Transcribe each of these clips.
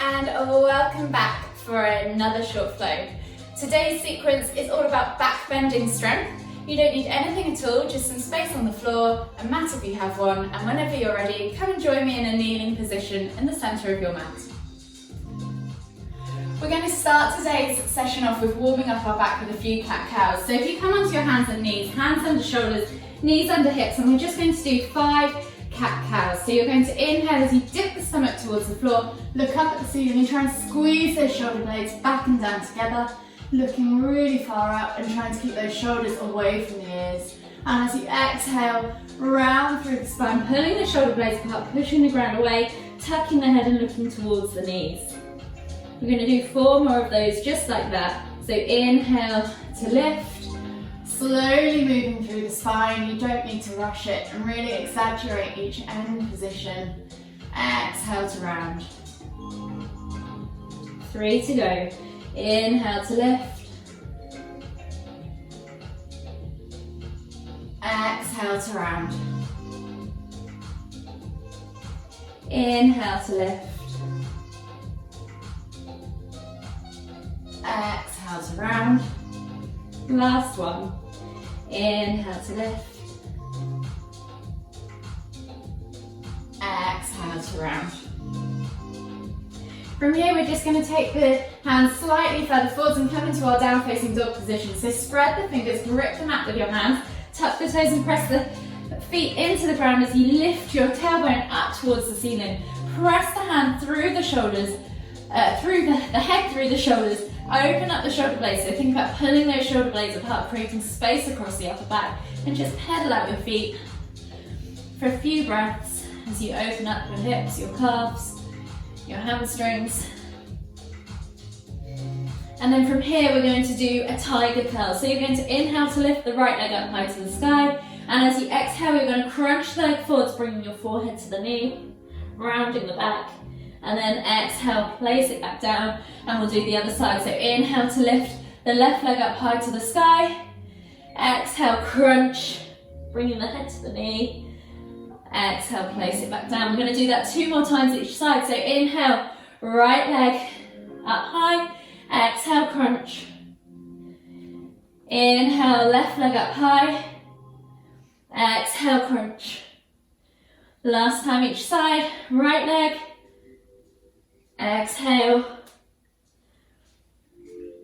and welcome back for another short flow. Today's sequence is all about back bending strength. You don't need anything at all, just some space on the floor, a mat if you have one, and whenever you're ready, come and join me in a kneeling position in the centre of your mat. We're going to start today's session off with warming up our back with a few cat-cows. So if you come onto your hands and knees, hands under shoulders, knees under hips, and we're just going to do 5 cat-cows. So you're going to inhale as you dip the stomach towards the floor, look up at the ceiling and try and squeeze those shoulder blades back and down together, looking really far out and trying to keep those shoulders away from the ears. And as you exhale, round through the spine, pulling the shoulder blades apart, pushing the ground away, tucking the head and looking towards the knees. We're going to do 4 more of those just like that. So inhale to lift, slowly moving through the spine. You don't need to rush it and really exaggerate each end position. Exhale to round. 3 to go. Inhale to lift. Exhale to round. Inhale to lift. Exhale to round. Last one. Inhale to lift. Exhale to round. From here, we're just going to take the hands slightly further forwards and come into our down facing dog position. So spread the fingers, grip the mat with your hands, tuck the toes and press the feet into the ground as you lift your tailbone up towards the ceiling. Press the hand through the shoulders, through the head through the shoulders. Open up the shoulder blades, so think about pulling those shoulder blades apart, creating space across the upper back, and just pedal out your feet for a few breaths as you open up your hips, your calves, your hamstrings. And then from here we're going to do a tiger curl. So you're going to inhale to lift the right leg up high to the sky, and as you exhale you're going to crunch the leg forwards, bringing your forehead to the knee, rounding the back. And then exhale, place it back down, and we'll do the other side. So inhale to lift the left leg up high to the sky. Exhale, crunch, bringing the head to the knee. Exhale, place it back down. We're going to do that 2 more times each side. So inhale, right leg up high. Exhale, crunch. Inhale, left leg up high. Exhale, crunch. Last time each side, right leg. Exhale,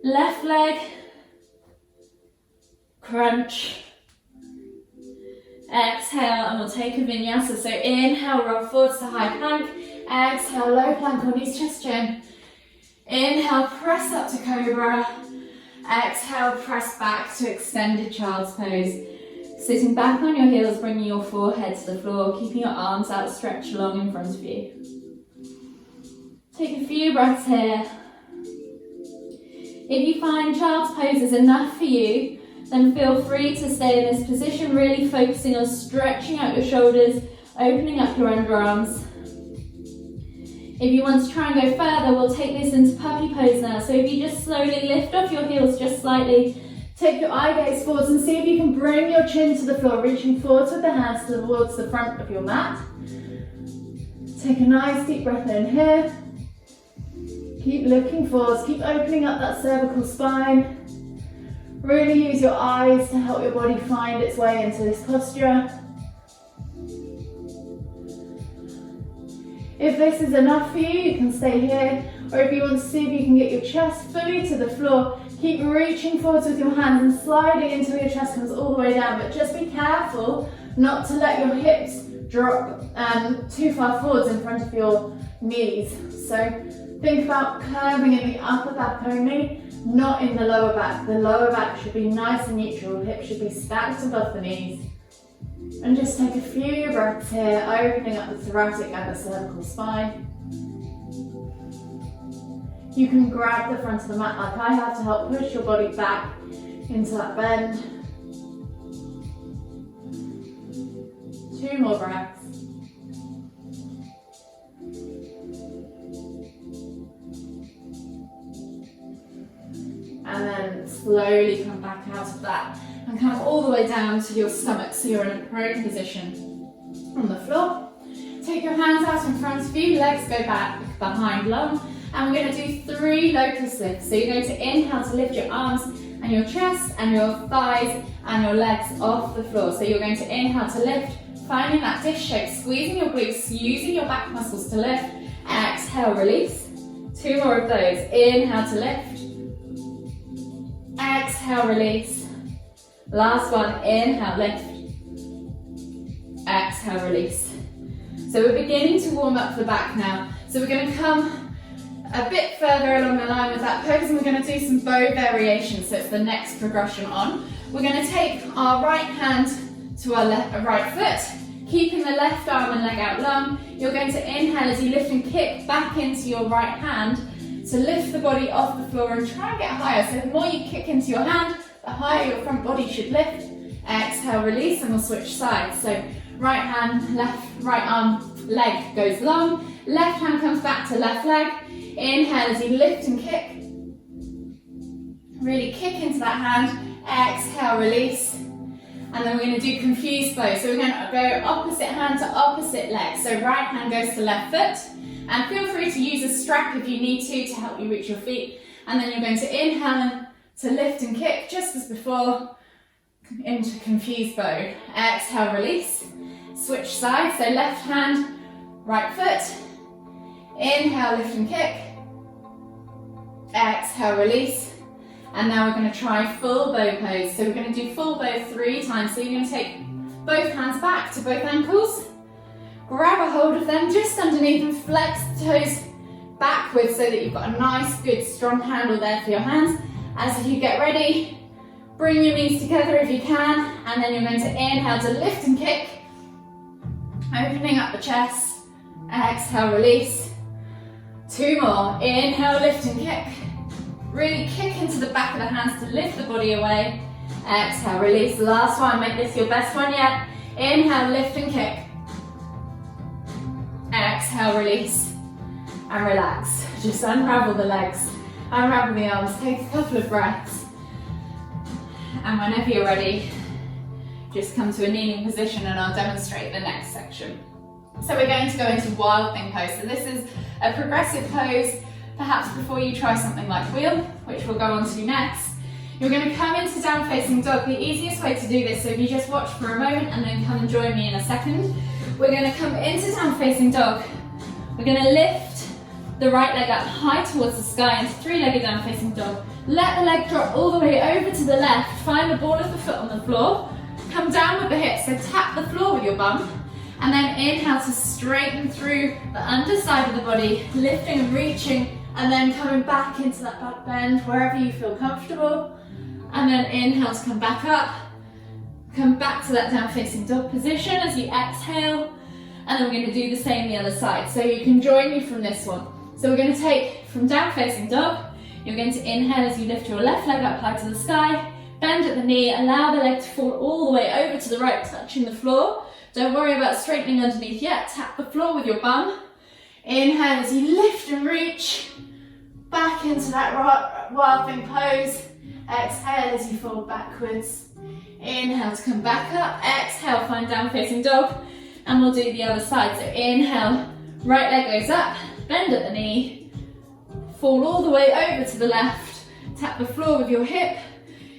left leg, crunch, exhale, and we'll take a vinyasa. So inhale, roll forwards to high plank, exhale, low plank or knees, chest, chin. Inhale, press up to cobra, exhale, press back to extended child's pose. Sitting back on your heels, bringing your forehead to the floor, keeping your arms outstretched long in front of you. Take a few breaths here. If you find child's pose is enough for you, then feel free to stay in this position, really focusing on stretching out your shoulders, opening up your underarms. If you want to try and go further, we'll take this into puppy pose now. So if you just slowly lift off your heels just slightly, take your eye gaze forwards and see if you can bring your chin to the floor, reaching forwards with the hands towards the front of your mat. Take a nice deep breath in here. Keep looking forwards, keep opening up that cervical spine. Really use your eyes to help your body find its way into this posture. If this is enough for you, you can stay here. Or if you want to see if you can get your chest fully to the floor, keep reaching forwards with your hands and sliding until your chest comes all the way down. But just be careful not to let your hips drop too far forwards in front of your knees. So think about curving in the upper back only, not in the lower back. The lower back should be nice and neutral, hips should be stacked above the knees. And just take a few breaths here, opening up the thoracic and the cervical spine. You can grab the front of the mat like I have to help push your body back into that bend. 2 more breaths. And then slowly come back out of that and come all the way down to your stomach, so you're in a prone position on the floor. Take your hands out in front of you, legs go back behind long. And we're going to do 3 locust lifts. So you're going to inhale to lift your arms and your chest and your thighs and your legs off the floor. So you're going to inhale to lift, finding that dish shape, squeezing your glutes, using your back muscles to lift. Exhale, release. 2 more of those. Inhale to lift. Exhale, release. Last one, inhale, lift. Exhale, release. So we're beginning to warm up the back now. So we're going to come a bit further along the line with that pose, and we're going to do some bow variations. So it's the next progression on. We're going to take our right hand to our right foot, keeping the left arm and leg out long. You're going to inhale as you lift and kick back into your right hand to lift the body off the floor and try and get higher. So the more you kick into your hand, the higher your front body should lift. Exhale, release, and we'll switch sides. So right hand, left, right arm, leg goes long. Left hand comes back to left leg. Inhale as you lift and kick. Really kick into that hand. Exhale, release. And then we're going to do confused bow. So we're going to go opposite hand to opposite leg. So right hand goes to left foot. And feel free to use a strap if you need to help you reach your feet. And then you're going to inhale to lift and kick just as before into confused bow. Exhale, release. Switch sides. So left hand, right foot. Inhale, lift and kick. Exhale, release. And now we're going to try full bow pose. So we're going to do full bow 3 times. So you're going to take both hands back to both ankles. Grab a hold of them just underneath and flex the toes backwards so that you've got a nice, good, strong handle there for your hands. As you get ready, bring your knees together if you can. And then you're going to inhale to lift and kick. Opening up the chest. Exhale, release. 2 more. Inhale, lift and kick. Really kick into the back of the hands to lift the body away. Exhale, release. Last one, make this your best one yet. Inhale, lift and kick. Exhale, release. And relax. Just unravel the legs, unravel the arms, take a couple of breaths. And whenever you're ready, just come to a kneeling position and I'll demonstrate the next section. So we're going to go into wild thing pose. So this is a progressive pose. Perhaps before you try something like wheel, which we'll go on to next, you're going to come into down facing dog. The easiest way to do this, so if you just watch for a moment and then come and join me in a second, we're going to come into down facing dog. We're going to lift the right leg up high towards the sky into 3-legged down facing dog. Let the leg drop all the way over to the left. Find the ball of the foot on the floor. Come down with the hips, so tap the floor with your bum. And then inhale to straighten through the underside of the body, lifting and reaching, and then coming back into that back bend wherever you feel comfortable. And then inhale to come back up. Come back to that down facing dog position as you exhale. And then we're going to do the same the other side. So you can join me from this one. So we're going to take from down facing dog. You're going to inhale as you lift your left leg up high to the sky. Bend at the knee, allow the leg to fall all the way over to the right, touching the floor. Don't worry about straightening underneath yet. Tap the floor with your bum. Inhale as you lift and reach back into that wild thing pose. Exhale as you fall backwards. Inhale to come back up. Exhale, find down facing dog. And we'll do the other side. So inhale, right leg goes up, bend at the knee, fall all the way over to the left. Tap the floor with your hip.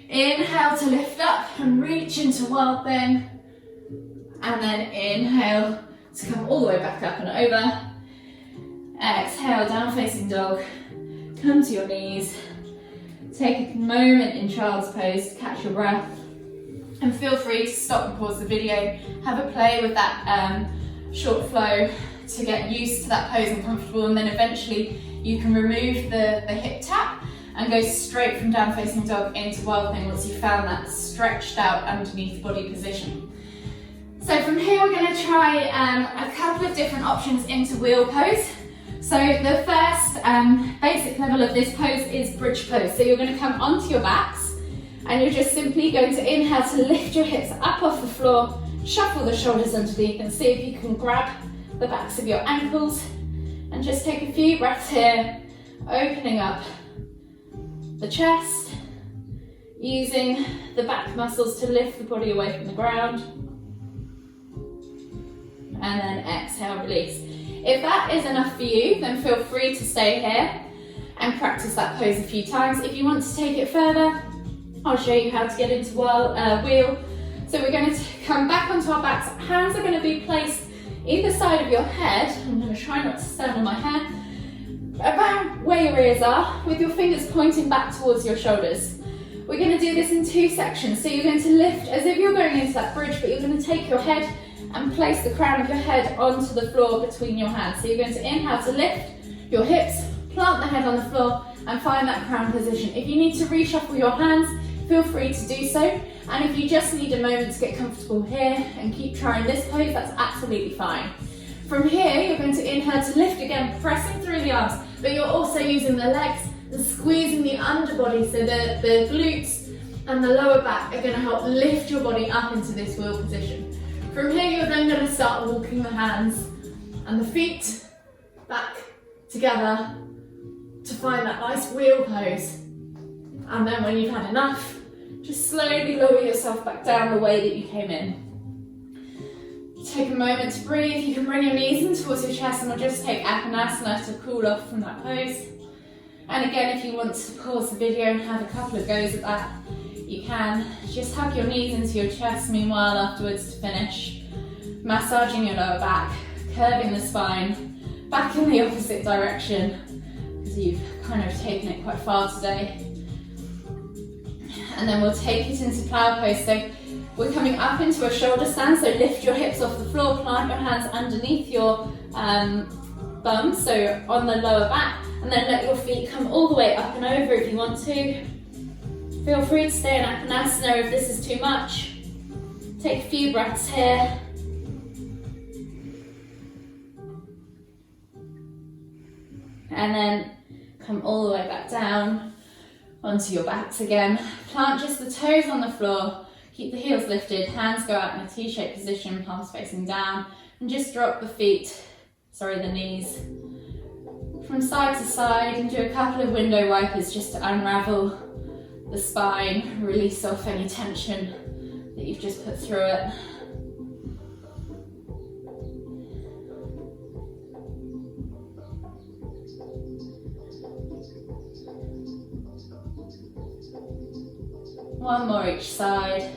Inhale to lift up and reach into wild thing. And then inhale to come all the way back up and over. Exhale, down facing dog. Come to your knees. Take a moment in child's pose to catch your breath. And feel free to stop and pause the video. Have a play with that short flow to get used to that pose and comfortable. And then eventually you can remove the hip tap and go straight from down facing dog into wild thing once you've found that stretched out underneath body position. So from here we're going to try a couple of different options into wheel pose. So the first basic level of this pose is bridge pose. So you're going to come onto your backs and you're just simply going to inhale to lift your hips up off the floor, shuffle the shoulders underneath and see if you can grab the backs of your ankles and just take a few breaths here, opening up the chest, using the back muscles to lift the body away from the ground. And then exhale, release. If that is enough for you, then feel free to stay here and practice that pose a few times. If you want to take it further, I'll show you how to get into wheel. So we're going to come back onto our backs. Hands are going to be placed either side of your head. I'm going to try not to stand on my hair. About where your ears are, with your fingers pointing back towards your shoulders. We're going to do this in 2 sections. So you're going to lift as if you're going into that bridge, but you're going to take your head and place the crown of your head onto the floor between your hands. So you're going to inhale to lift your hips, plant the head on the floor, and find that crown position. If you need to reshuffle your hands, feel free to do so. And if you just need a moment to get comfortable here and keep trying this pose, that's absolutely fine. From here, you're going to inhale to lift again, pressing through the arms, but you're also using the legs and squeezing the underbody, so the glutes and the lower back are going to help lift your body up into this wheel position. From here, you're then going to start walking the hands and the feet back together to find that nice wheel pose. And then when you've had enough, just slowly lower yourself back down the way that you came in. Take a moment to breathe. You can bring your knees in towards your chest, and we'll just take Apanasana to cool off from that pose. And again, if you want to pause the video and have a couple of goes at that, you can. Just hug your knees into your chest meanwhile afterwards to finish. Massaging your lower back, curving the spine, back in the opposite direction, because you've kind of taken it quite far today. And then we'll take it into plow pose. So we're coming up into a shoulder stand, so lift your hips off the floor, plant your hands underneath your bum, so on the lower back, and then let your feet come all the way up and over if you want to. Feel free to stay in Apanasana if this is too much. Take a few breaths here. And then come all the way back down onto your backs again. Plant just the toes on the floor. Keep the heels lifted, hands go out in a T-shaped position, palms facing down, and just drop the the knees from side to side, and do a couple of window wipers just to unravel the spine, release off any tension that you've just put through it. One more each side.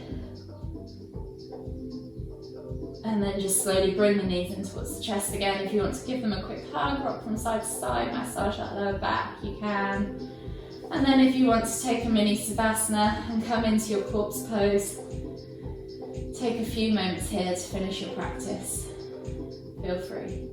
And then just slowly bring the knees in towards the chest again. If you want to give them a quick hug, rock from side to side, massage that lower back, you can. And then if you want to take a mini Savasana and come into your corpse pose, take a few moments here to finish your practice. Feel free.